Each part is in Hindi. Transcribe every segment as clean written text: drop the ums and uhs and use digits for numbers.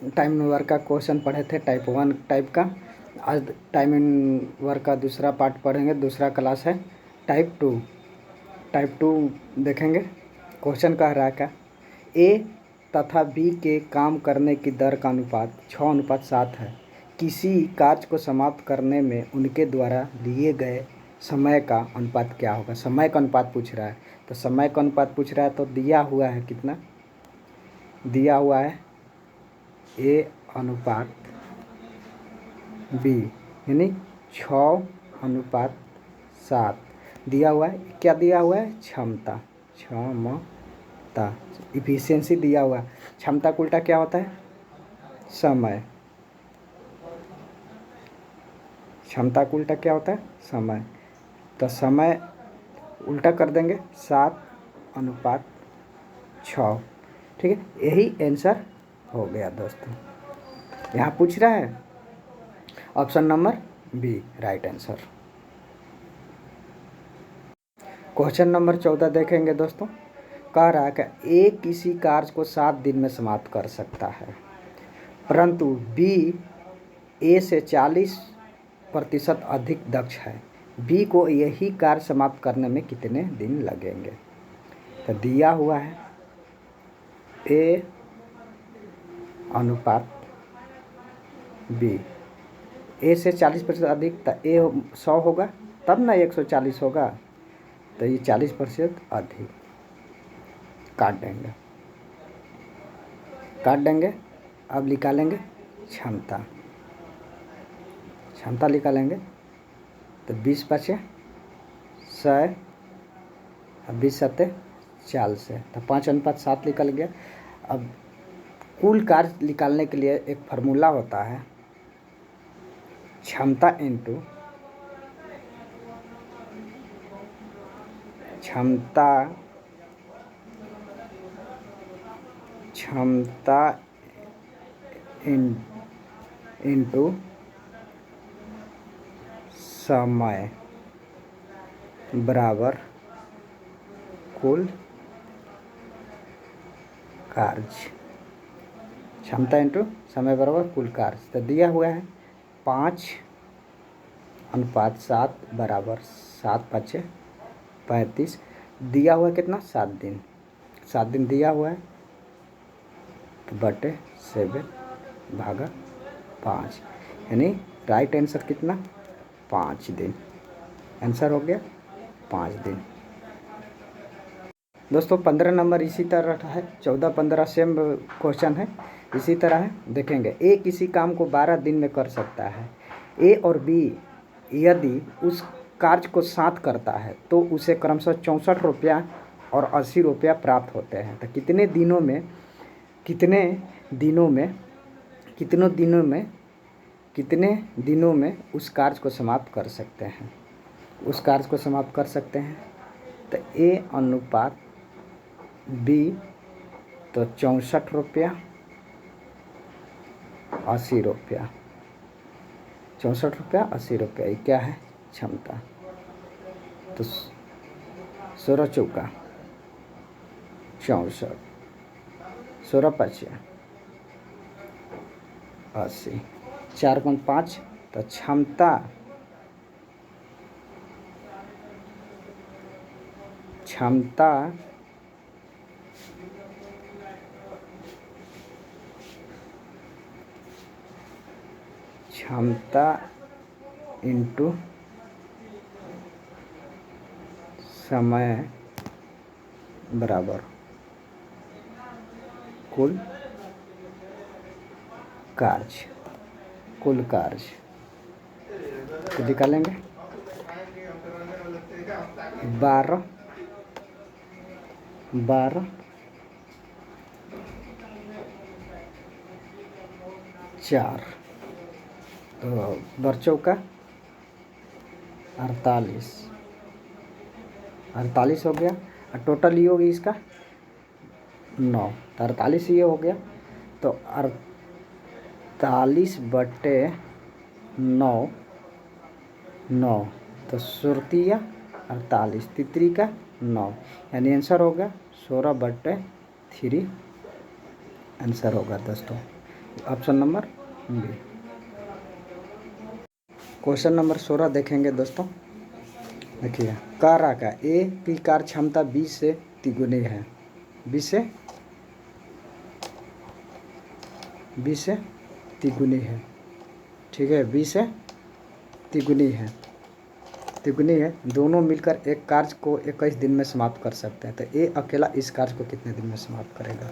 टाइम इन वर्क का क्वेश्चन पढ़े थे, टाइप 1 टाइप का। आज टाइम इन वर्क का दूसरा पार्ट पढ़ेंगे, दूसरा क्लास है टाइप 2। टाइप 2 देखेंगे। क्वेश्चन कह रहा है क्या, ए तथा बी के काम करने की दर का अनुपात 6:7 है। किसी कार्य को समाप्त करने में उनके द्वारा लिए गए समय का अनुपात क्या होगा। समय का अनुपात पूछ रहा है, तो समय का अनुपात पूछ रहा है तो दिया हुआ है कितना, दिया हुआ है ए अनुपात बी यानी 6:7 दिया हुआ है। क्या दिया हुआ है, क्षमता, क्षमता इफिशियंसी दिया हुआ है। क्षमता का उल्टा क्या होता है, समय। क्षमता का उल्टा क्या होता है, समय। तो समय उल्टा कर देंगे 7:6। ठीक है, यही आंसर हो गया दोस्तों। यहाँ पूछ रहा है option number B right answer. Question number 14 देखेंगे दोस्तों। कह रहा है कि ए किसी कार्य को 7 दिन में समाप्त कर सकता है, परंतु बी ए से 40% अधिक दक्ष है। बी को यही कार्य समाप्त करने में कितने दिन लगेंगे। तो दिया हुआ है ए अनुपात बी, ए से 40% अधिक, तो ए 100 होगा तब ना 140 होगा, तो ये 40% अधिक। काट देंगे, काट देंगे। अब निकालेंगे क्षमता, क्षमता निकालेंगे तो 20 बचे 100, 20 सत्ते 40 है, तो 5:7 निकल गया। अब कुल कार्य निकालने के लिए एक फार्मूला होता है, क्षमता इंटू क्षमता, क्षमता इंटू समय बराबर कुल कार्य। क्षमता इंटू समय बराबर कुल कार्य। तो दिया हुआ है 5:7 बराबर 7×5 = 35। दिया हुआ है कितना, 7 दिन, 7 दिन दिया हुआ है, तो बटे 7/5 यानी राइट आंसर कितना, 5 दिन। आंसर हो गया 5 दिन। दोस्तों 15 नंबर इसी तरह है, 14-15 सेम क्वेश्चन है, इसी तरह है। देखेंगे ए किसी काम को 12 दिन में कर सकता है। ए और बी यदि उस कार्य को साथ करता है तो उसे क्रमशः 64 रुपया और 80 रुपया प्राप्त होते हैं। तो कितने दिनों में, कितने दिनों में, कितनों दिनों में, कितने दिनों में उस कार्य को समाप्त कर सकते हैं, उस कार्य को समाप्त कर सकते हैं। तो ए अनुपात बी, तो 64 रुपया 80 रुपया, 64 रुपया 80 रुपया, ये क्या है, क्षमता। तो 16×4 = 64, 16×5 = 80, 4×5, तो क्षमता, क्षमता क्षमता इंटू समय बराबर कुल कार्य, कुल कार्य। तो निकालेंगे 12 4, तो 12×4 = 48, 48 हो गया। और टोटल ये होगी इसका 9, तो 48 ये हो गया। तो 48/9, 9, तो 16 48, 3 का 9, यानी आंसर होगा 16/3 आंसर होगा दोस्तों। Option number B. Question number 16 देखेंगे दोस्तों। देखिए, कारा का ए की कार्य क्षमता 20 से तिगुनी है। 20 से तिगुनी है। ठीक है, 20 से तिगुनी है। दोनों मिलकर एक कार्य को 21 दिन में समाप्त कर सकते हैं। तो ए अकेला इस कार्य को कितने दिन में समाप्त करेगा?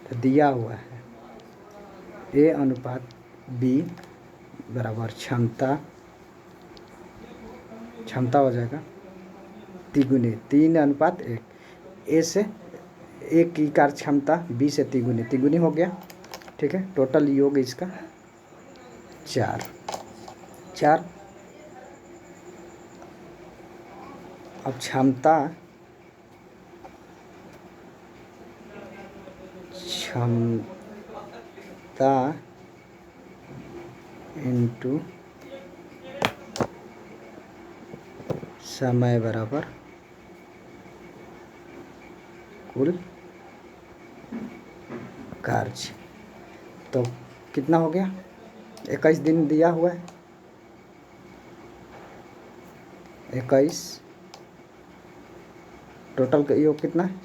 तो दिया हुआ है ए अनुपात बी बराबर क्षमता हो जाएगा तिगुनी 3:1। ए से एक की कार्य क्षमता बी से तिगुनी हो गया। ठीक है, टोटल योग इसका 4। अब क्षमता इंटू समय बराबर कुल कार्य। तो कितना हो गया? 21 दिन दिया हुआ है। 21 टोटल का योग कितना है?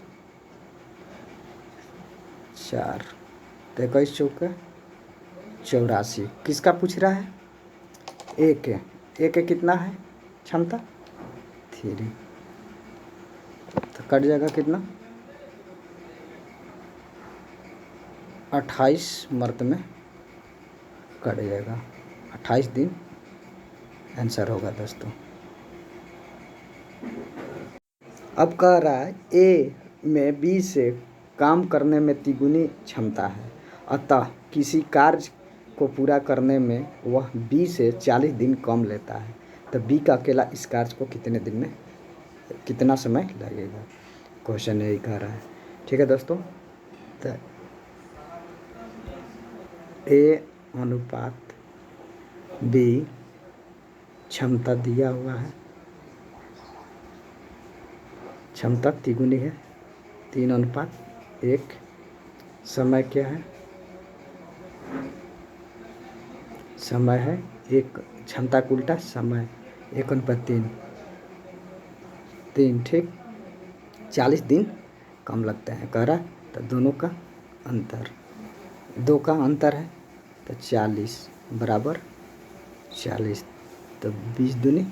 4। तो 21 चौके 84। किसका पूछ रहा है? ए के कितना है क्षमता? 3। तो कट जाएगा कितना? 28 मर्द में कट जाएगा। 28 दिन आंसर होगा दोस्तों। अब कह रहा है ए में बी से काम करने में तिगुनी क्षमता है, अतः किसी कार्य को पूरा करने में वह बी से 40 दिन कम लेता है। तो बी का अकेला इस कार्य को कितने दिन में कितना समय लगेगा? क्वेश्चन यही कह रहा है। ठीक है दोस्तों, तो ए अनुपात बी क्षमता दिया हुआ है, क्षमता तिगुनी है 3:1। समय क्या है? समय है एक, क्षमता का उल्टा समय 1:3। ठीक, 40 दिन कम लगते हैं कह रहा। तो दोनों का अंतर 2 का अंतर है। तो 40 बराबर 40। तो 20 दूनी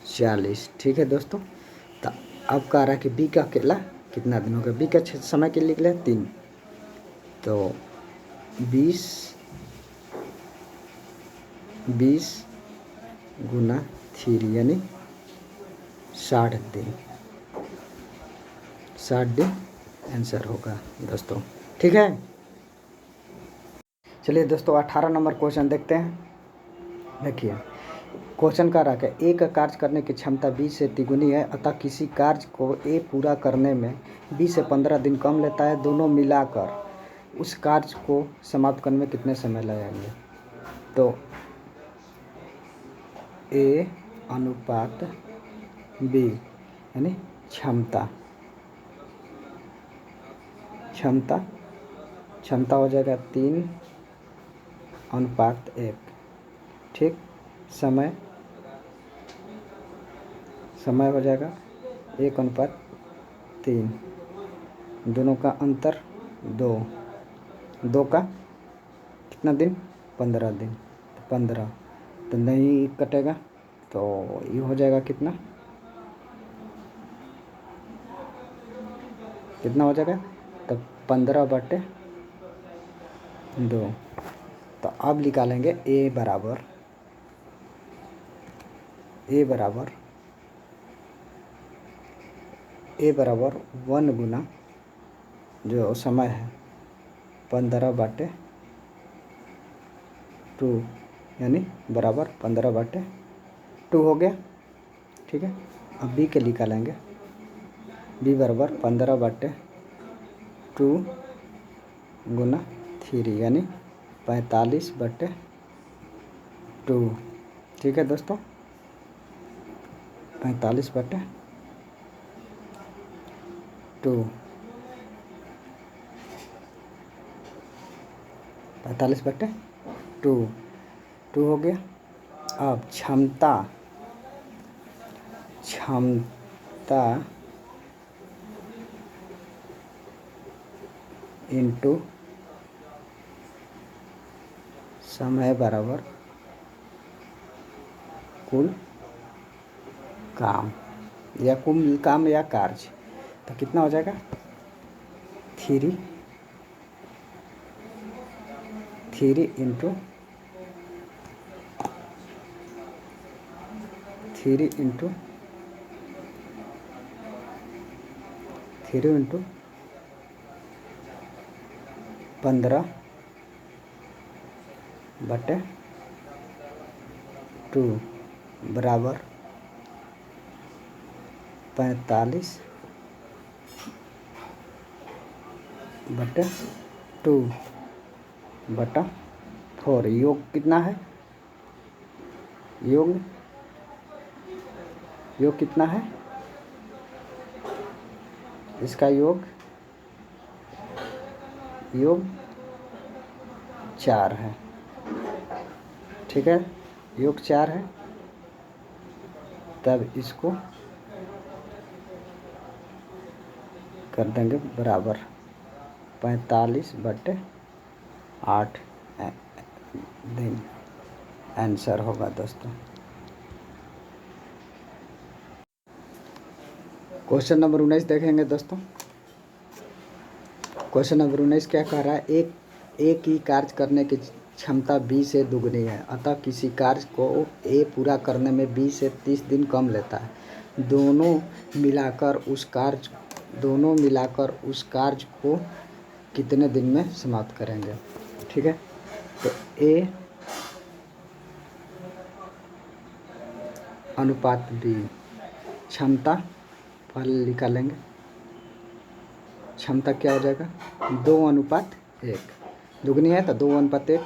40। ठीक है दोस्तों, तो अब कह रहा है कि बी का अकेला कितना दिन होगा? बी का समय के लिए निकले 3। तो 20 गुना 3 यानी 60 दिन। 60 दिन आंसर होगा दोस्तों। ठीक है, चलिए दोस्तों 18 नंबर क्वेश्चन देखते हैं। देखिए, क्वेश्चन का रहा है ए का कार्य करने की क्षमता 20 से तिगुनी है, अतः किसी कार्य को ए पूरा करने में 20 से 15 दिन कम लेता है। दोनों मिलाकर उस कार्य को समाप्त करने में कितने समय लगेंगे? तो ए अनुपात बी यानी क्षमता हो जाएगा 3:1। ठीक, समय हो जाएगा 1:3। दोनों का अंतर 2 का कितना दिन? 15 दिन। 15 तो नहीं कटेगा, तो ये हो जाएगा कितना हो जाएगा? तो 15/2। तो अब निकालेंगे ए बराबर 1 गुना जो समय है 15/2 यानी बराबर 15/2 हो गया। ठीक है, अब बी के निकालेंगे। बी बराबर 15/2 गुना 3 यानी 45/2। ठीक है दोस्तों, 45/2। 45/2, 2 हो गया। अब क्षमता इंटू समय बराबर कुल काम या कुल काम या कार्य, तो कितना हो जाएगा 3 इंटू 15/2 बराबर 45/2/4। योग कितना है, योग कितना है, इसका योग 4 है। ठीक है, योग 4 है। तब इसको कर देंगे बराबर 45/8 दिन आंसर होगा दोस्तों। क्वेश्चन नंबर 19 देखेंगे दोस्तों। क्वेश्चन नंबर 19 क्या कह रहा है, एक ही कार्य करने की क्षमता B से दुगनी है, अतः किसी कार्य को A पूरा करने में 20 से 30 दिन कम लेता है। दोनों मिलाकर उस कार्य को कितने दिन में समाप्त करेंगे। ठीक है, तो A अनुपात B, क्षमता पहले निकालेंगे। क्षमता क्या हो जाएगा 2:1, दुगनी है तो 2:1।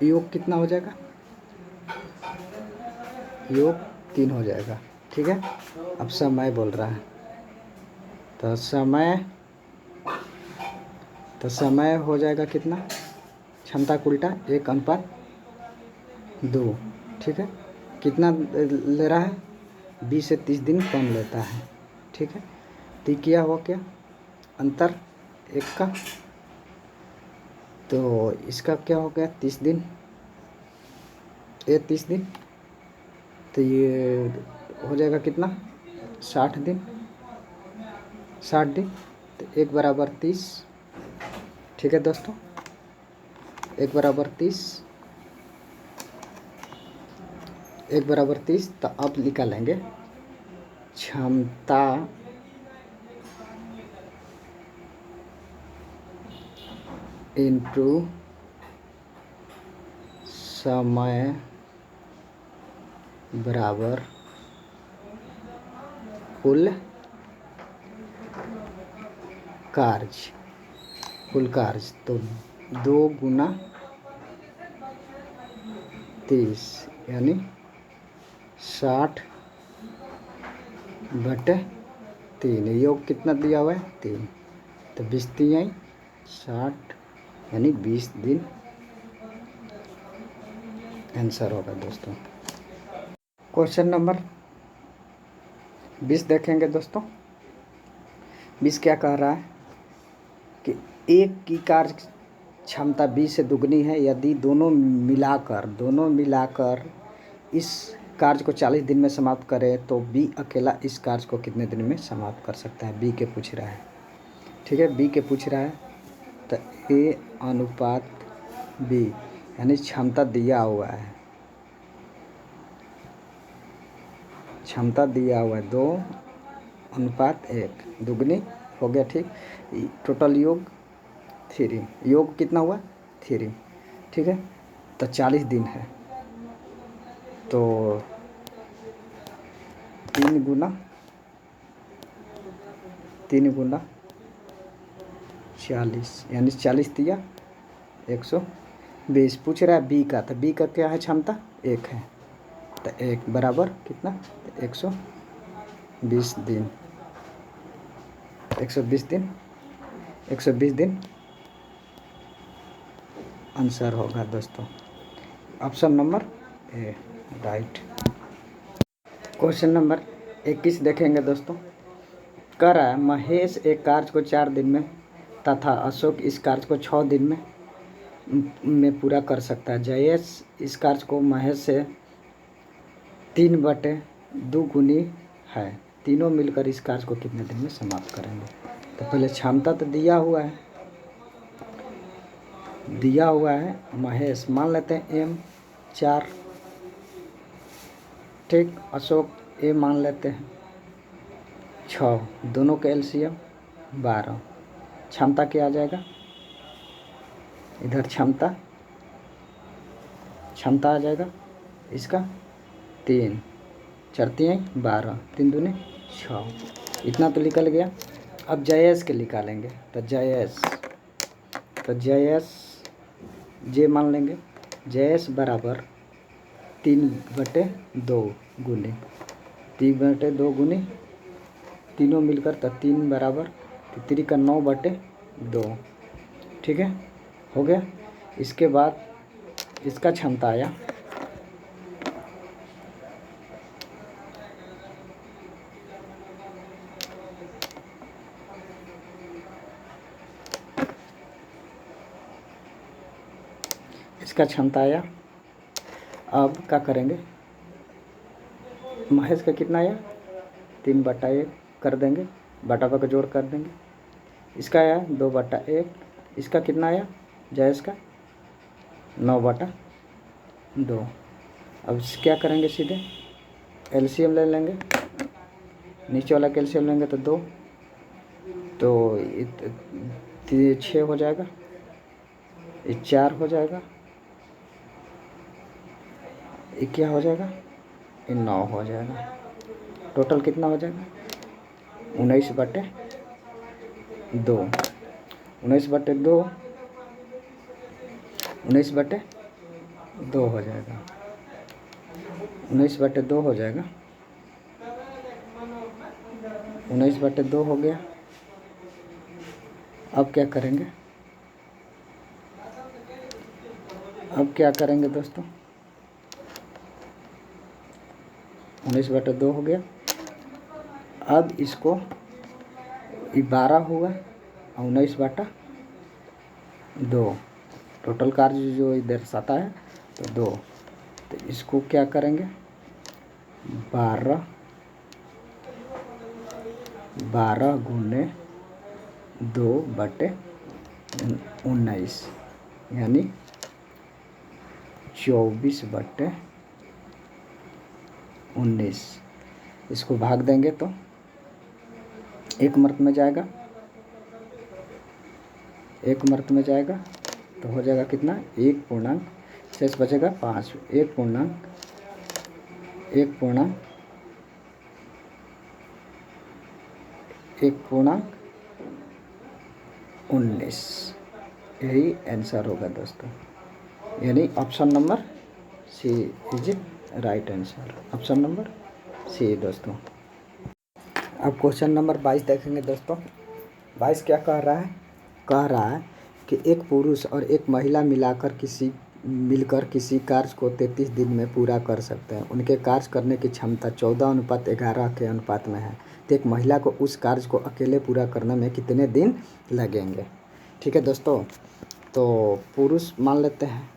योग कितना हो जाएगा, योग 3 हो जाएगा। ठीक है, अब समय बोल रहा है, तो समय हो जाएगा कितना, क्षमता का उल्टा 1:2। ठीक है, कितना ले रहा है 20 से 30 दिन कम लेता है। ठीक है, तो क्या हुआ, क्या अंतर 1 का, तो इसका क्या हो गया 30 दिन, ये 30 दिन, तो ये हो जाएगा कितना 60 दिन, तो 1/30। ठीक है दोस्तों, 1/30। तो अब निकालेंगे क्षमता इंटू समय बराबर कुल कार्य, तो 2 × 30 यानी 60/3। योग कितना दिया हुआ है 3, तो 20 3 60 यानी 20 दिन आंसर होगा दोस्तों। क्वेश्चन नंबर 20 देखेंगे दोस्तों। 20 क्या कह रहा है कि एक की कार्य क्षमता 20 से दुगनी है, यदि दोनों मिलाकर इस कार्य को 40 दिन में समाप्त करें तो B अकेला इस कार्य को कितने दिन में समाप्त कर सकता है। B के पूछ रहा है। ठीक है, B के पूछ रहा है, तो A अनुपात B यानी क्षमता दिया हुआ है, 2:1, दुगनी हो गया। ठीक, टोटल योग 3, योग कितना हुआ 3। ठीक है, तो 40 दिन है, तो 3 × 40 यानी 40 दिया 120। पूछ रहा है B का, तो B का क्या है क्षमता 1 है, तो 1 बराबर कितना 120 दिन, 120 दिन आंसर होगा दोस्तों option number A, right. Question number 21 देखेंगे दोस्तों। कह रहा है महेश एक कार्य को 4 दिन में तथा अशोक इस कार्य को 6 दिन में पूरा कर सकता है। जयेश इस कार्य को महेश से 3/2 गुनी है। तीनों मिलकर इस कार्य को कितने दिन में समाप्त करेंगे। तो पहले क्षमता तो दिया हुआ है महेश मान लेते हैं M 4, ठीक। अशोक ए मान लेते हैं 6, दोनों के LCM 12। क्षमता क्या आ जाएगा, इधर क्षमता आ जाएगा इसका 3, 4 3 12, 3 दूनी 6, इतना तो निकल गया। अब जयेश के निकालेंगे तो जयेश जे मान लेंगे। जयेश बराबर 3/2 गुनी 3/2 गुनी तीनों मिलकर तो 3 बराबर 3 का 9/2, ठीक है, हो गया। इसके बाद इसका क्षमता आया अब क्या करेंगे, महेश का कितना आया 3/1 कर देंगे, बटा का जोड़ कर देंगे। इसका आया 2/1, इसका कितना आया जयेश का 9/2। अब क्या करेंगे, सीधे LCM ले लेंगे, नीचे वाला का LCM लेंगे तो 2, तो 6 हो जाएगा, ये 4 हो जाएगा, ये क्या हो जाएगा, ये 9 हो जाएगा। टोटल कितना हो जाएगा 19/2, 19/2 हो जाएगा, 19/2 हो जाएगा, 19/2 हो गया। अब क्या करेंगे दोस्तों, 19/2 हो गया। अब इसको 12 हुआ और 19/2, टोटल कार्य जो इधर दर्शाता है तो 2, तो इसको क्या करेंगे 12 गुने 2/19 यानी 24/19। इसको भाग देंगे तो 1 मर्त में जाएगा, 1 मर्त में जाएगा तो हो जाएगा कितना 1 पूर्णांक, शेष बचेगा 5, 1 पूर्णांक 19, यही आंसर होगा दोस्तों, यानी option number C is right answer, option number C दोस्तों। अब क्वेश्चन नंबर 22 देखेंगे दोस्तों। 22 क्या कह रहा है कि एक पुरुष और एक महिला मिलकर किसी कार्य को 33 दिन में पूरा कर सकते हैं। उनके कार्य करने की क्षमता 14:11 के अनुपात में है, तो एक महिला को उस कार्य को अकेले पूरा करने में कितने दिन लगेंगे। ठीक है दोस्तों, तो पुरुष मान लेते हैं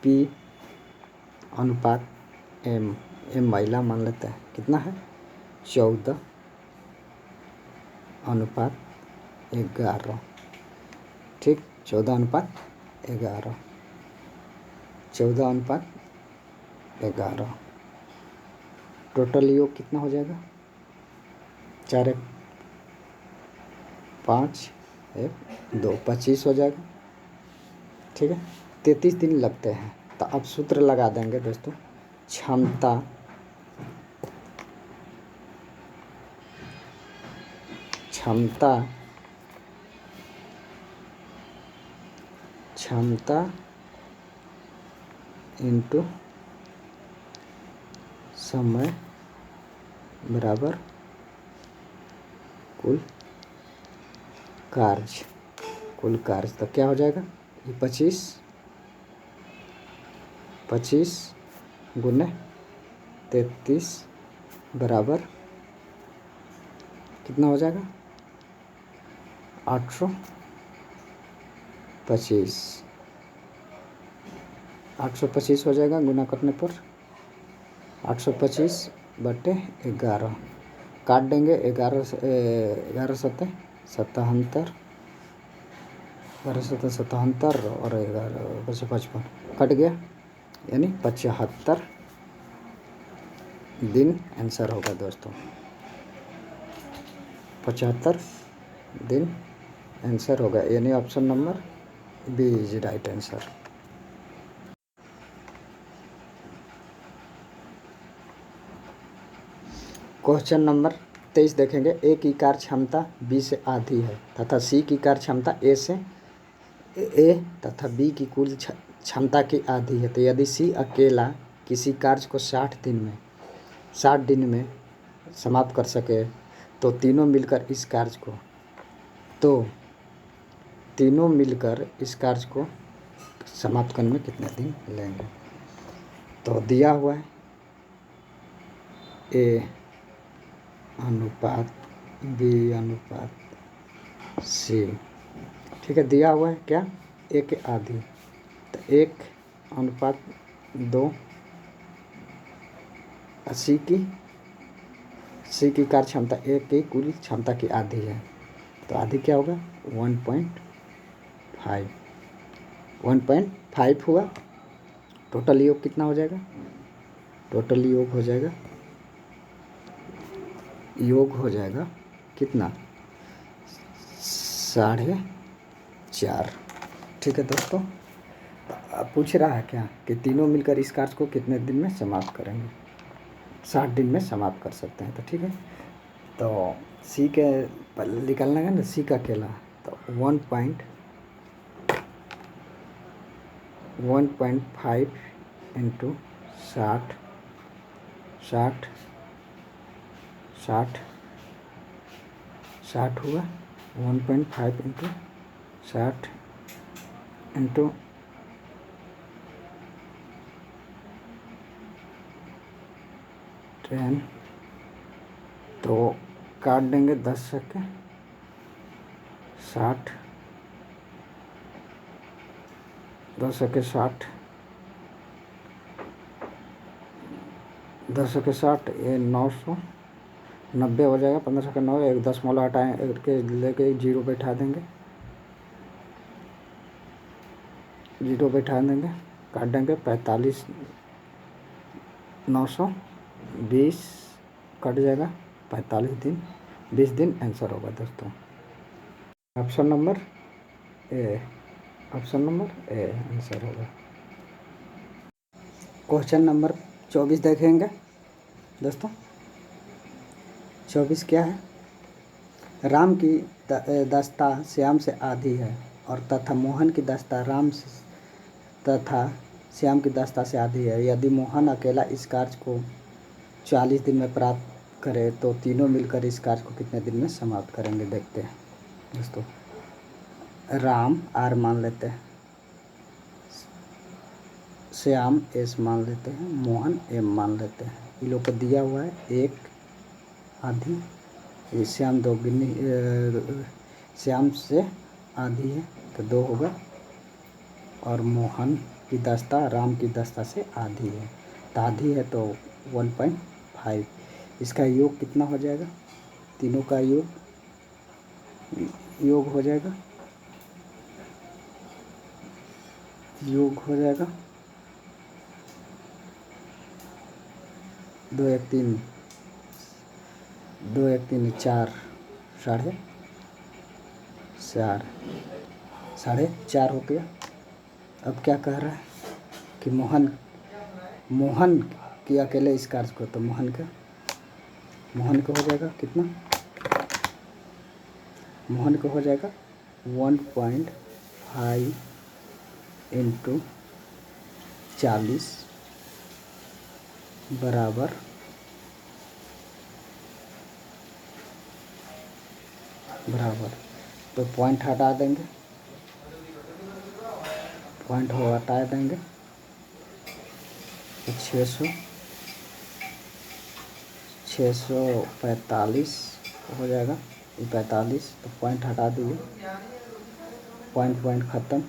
P/M, महिला मान लेते हैं कितना है 14:11, ठीक, 14:11, 14:11। टोटल योग कितना हो जाएगा 4 1 5 1 2 25 हो जाएगा, ठीक है। 33 दिन लगते हैं, तो अब सूत्र लगा देंगे दोस्तों। क्षमता इंटू समय बराबर कुल कार्य, तो क्या हो जाएगा ये 25 25 गुने 33 बराबर कितना हो जाएगा 825। 825 हो जाएगा गुना करने पर 825 बटे 11 काट देंगे। 11 सत्ते 77 12 सत्ते 77 और 11 बचे 55 कट गया यानी 75 दिन आंसर होगा दोस्तों। 75 दिन आंसर होगा यानी option number B is right answer. Question number 23 देखेंगे। ए की कार्य क्षमता बी से आधी है तथा सी की कार्य क्षमता ए तथा बी की कुल क्षमता की आधी है। तो यदि सी अकेला किसी कार्य को 60 दिन में समाप्त कर सके तो तीनों मिलकर इस कार्य को समाप्त करने में कितने दिन लेंगे। तो दिया हुआ है ए अनुपात बी अनुपात सी, ठीक है। दिया हुआ है क्या ए के आधी, तो 1:2 सी की कार्य क्षमता ए की कुल क्षमता की आधी है। तो आधी क्या होगा 1.5 हुआ। टोटल योग कितना हो जाएगा, टोटल योग हो जाएगा कितना 4.5। ठीक है दोस्तों, पूछ रहा है क्या कि तीनों मिलकर इस कार्य को कितने दिन में समाप्त करेंगे। 60 दिन में समाप्त कर सकते हैं। तो ठीक है, तो सी के निकालना है ना, सी का अकेला। तो 1.5 इंटू 60 हुआ। 1.5 इंटू 60 इंटू 10, तो काट देंगे 10 सके 60, 10 सके 60, 10 सके 60, ये 990 हो जाएगा। 15 सके 9, एक 10 मोला हटाएँ के लेके 0 बैठा देंगे, 0 बैठा देंगे, काट देंगे 45, 920 कट जाएगा 45 दिन, 20 दिन आंसर होगा दोस्तों। ऑप्शन नंबर ए आंसर होगा। क्वेश्चन नंबर 24 देखेंगे दोस्तों। 24 क्या है, राम की दस्ता श्याम से आधी है और तथा मोहन की दस्ता तथा श्याम की दस्ता से आधी है। यदि मोहन अकेला इस कार्य को 40 दिन में प्राप्त करे तो तीनों मिलकर इस कार्य को कितने दिन में समाप्त करेंगे। देखते हैं दोस्तों। राम आर मान लेते हैं, श्याम एस मान लेते हैं, मोहन एम मान लेते हैं। इन लोग को दिया हुआ है 1 आधी, ये श्याम 2 श्याम से आधी है तो 2 होगा, और मोहन की दस्ता राम की दस्ता से आधी है तो आधी है तो 1.5। इसका योग कितना हो जाएगा, तीनों का योग हो जाएगा, 2 1 3 4, 4.5 हो गया। अब क्या कह रहा है कि मोहन की अकेले इस कार्य को, तो मोहन का हो जाएगा कितना, मोहन का हो जाएगा 1.5 इंटू 40 बराबर तो पॉइंट हटा देंगे, तो 645 हो जाएगा। ये 45 तो पॉइंट हटा दीजिए, पॉइंट ख़त्म,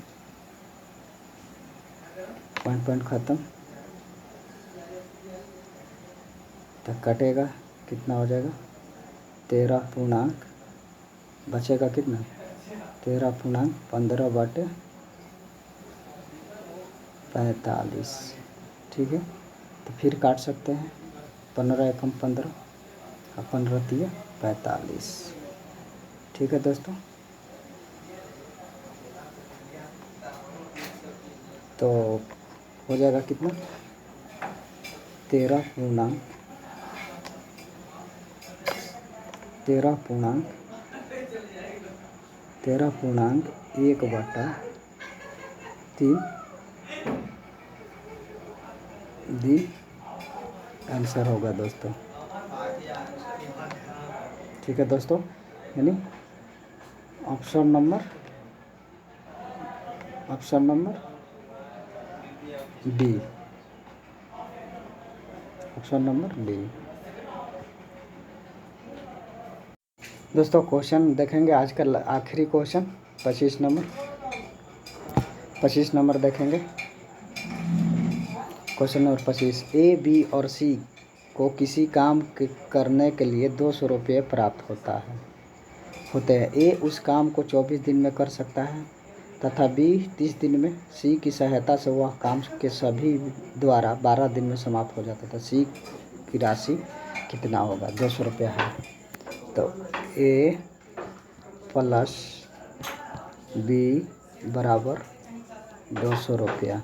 पॉइंट ख़त्म। तो कटेगा कितना हो जाएगा, 13 पूर्णांक, बचेगा कितना, 13/15/45। ठीक है, तो फिर काट सकते हैं, 15 एकम 15 और 15 तिया 45। ठीक है दोस्तों, तो हो जाएगा कितना, 13 पूर्णांक 1/3 दिन आंसर होगा दोस्तों। ठीक है दोस्तों, यानी option number D, option number D. दोस्तों क्वेश्चन देखेंगे आज का आखिरी क्वेश्चन, 25 नंबर देखेंगे। क्वेश्चन नंबर 25, ए, बी और सी को किसी काम करने के लिए 200 रुपये प्राप्त होते हैं। ए उस काम को 24 दिन में कर सकता है तथा बी 30 दिन में। सी की सहायता से वह काम के सभी द्वारा 12 दिन में समाप्त हो जाता था। सी की राशि कितना होगा, 200 रुपया है। तो ए प्लस बी बराबर 200 रुपया,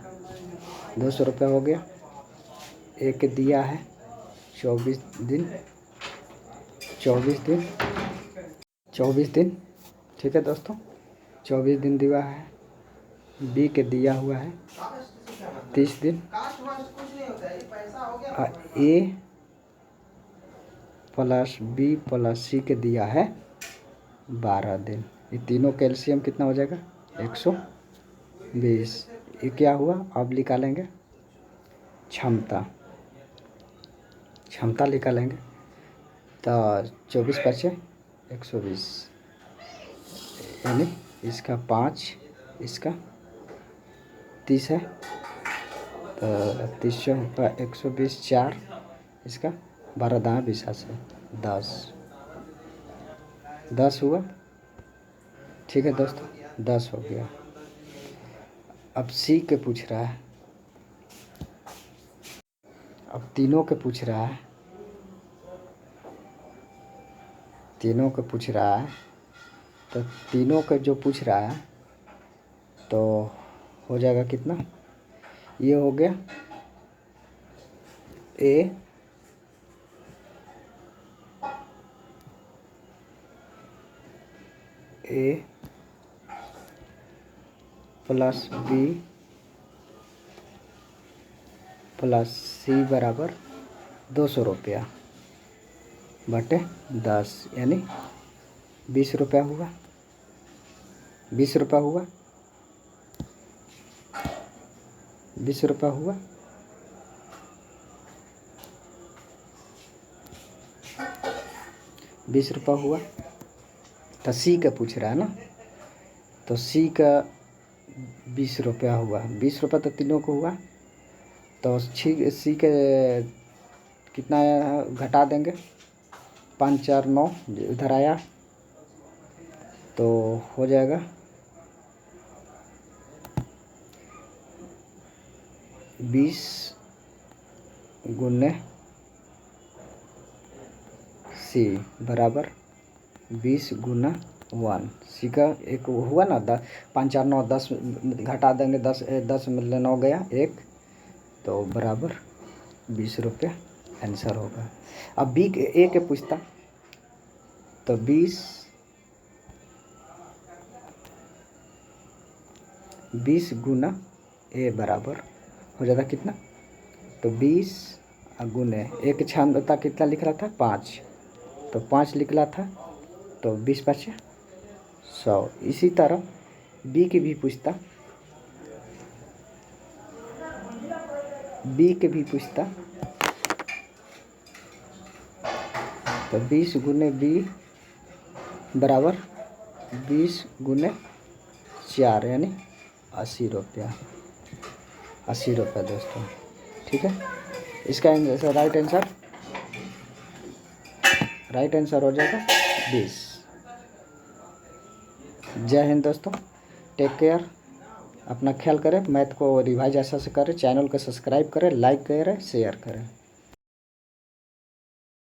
200 रुपया हो गया। ए के दिया है 24 दिन, 24 दिन। ठीक है दोस्तों, 24 दिन दिया है। बी के दिया हुआ है 30 दिन। ए प्लस बी प्लस सी के दिया है 12 दिन। ये तीनों कैल्शियम कितना हो जाएगा, 120। ये क्या हुआ, अब निकालेंगे क्षमता निकालेंगे। तो 24 पचे 120, यानी इसका 5, इसका 30 है। तो 30 का 120 4, इसका 12 दाएँ 20 से 10 हुआ। ठीक है दोस्तों, 10 हो गया। अब सी के पूछ रहा है, अब तीनों के पूछ रहा है, तो तीनों के जो पूछ रहा है तो हो जाएगा कितना, ये हो गया ए प्लस बी प्लस सी बराबर 200 रुपया बटे 10, यानी 20 रुपया हुआ। 20 रुपया हुआ, 20 रुपया हुआ। तो सी का पूछ रहा है ना, तो सी का 20 रुपया हुआ। 20 रुपया तो तीनों को हुआ, तो सी के कितना घटा देंगे, 5 4 9 इधर आया तो हो जाएगा 20 गुने सी बराबर 20 गुना 1। सी का एक हुआ ना, 5 4 9 10 घटा देंगे, 10 में 9 गया 1, तो बराबर 20 रुपये आंसर होगा। अब बी के ए के पूछता, तो 20 गुना ए बराबर हो जाता कितना, तो 20 गुने एक क्षमता कितना लिख रहा था 5, तो 5 लिख रहा था, तो 20 बचे 100। इसी तरह बी की भी पूछता, बी के भी पूछता तो 20 गुने बी बराबर 20 गुने 4 यानी 80 रुपया। 80 रुपये दोस्तों, ठीक है। इसका राइट आंसर हो जाएगा 20। जय हिंद दोस्तों, टेक केयर, अपना ख्याल करें, मैथ को रिवाइज ऐसा से करें, चैनल को सब्सक्राइब करें, लाइक करें, शेयर करें।